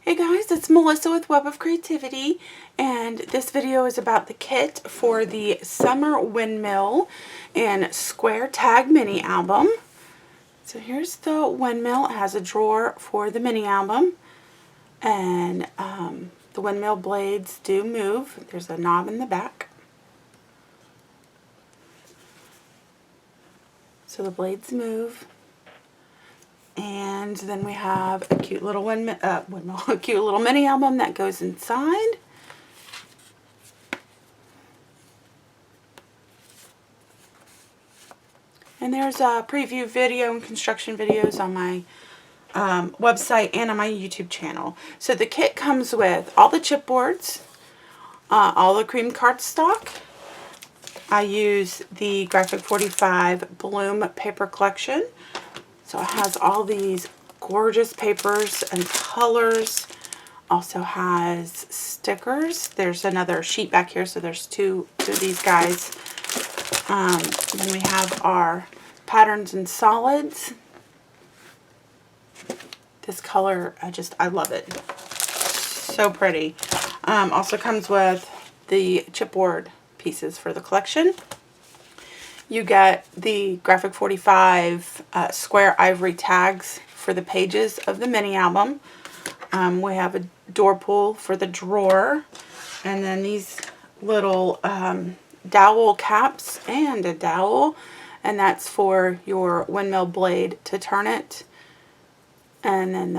Hey guys, it's Melissa with Web of Creativity, and this video is about the kit for the Summer Windmill and Square Tag mini album. So here's the windmill. It has a drawer for the mini album, and the windmill blades do move. There's a knob in the back. So the blades move. And then we have a cute little a cute little mini album that goes inside. And there's a preview video and construction videos on my website and on my YouTube channel. So the kit comes with all the chipboards, all the cream cardstock. I use the Graphic 45 Bloom paper collection. So it has all these gorgeous papers and colors. Also has stickers. There's another sheet back here, so there's two of these guys. Then we have our patterns and solids. This color, I love it. So pretty. Also comes with the chipboard pieces for the collection. You get the Graphic 45 square ivory tags for the pages of the mini album. We have a door pull for the drawer, and then these little dowel caps and a dowel, and that's for your windmill blade to turn it, and then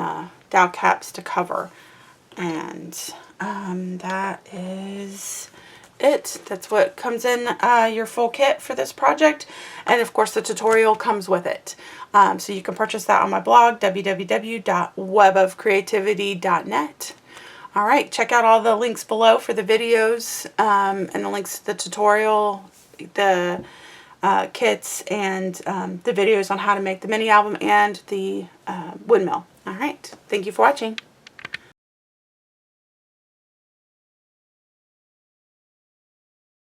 dowel caps to cover. And that is it. That's what comes in your full kit for this project, and of course the tutorial comes with it. So you can purchase that on my blog, www.webofcreativity.net. Alright, check out all the links below for the videos and the links to the tutorial, the kits, and the videos on how to make the mini album and the windmill. Alright, thank you for watching.